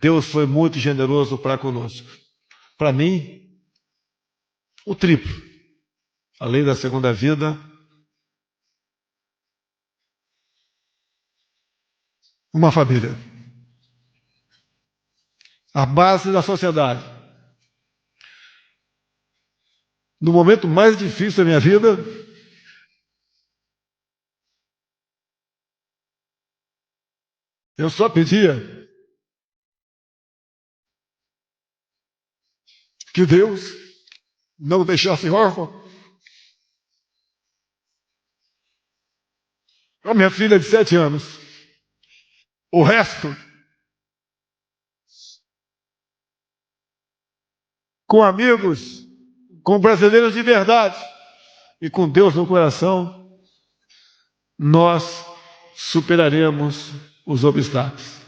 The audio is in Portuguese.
Deus foi muito generoso para conosco. Para mim, o triplo. Além da segunda vida, uma família. A base da sociedade. No momento mais difícil da minha vida, eu só pedia que Deus não me deixasse órfão. A minha filha de 7 anos. O resto, com amigos, com brasileiros de verdade e com Deus no coração, nós superaremos os obstáculos.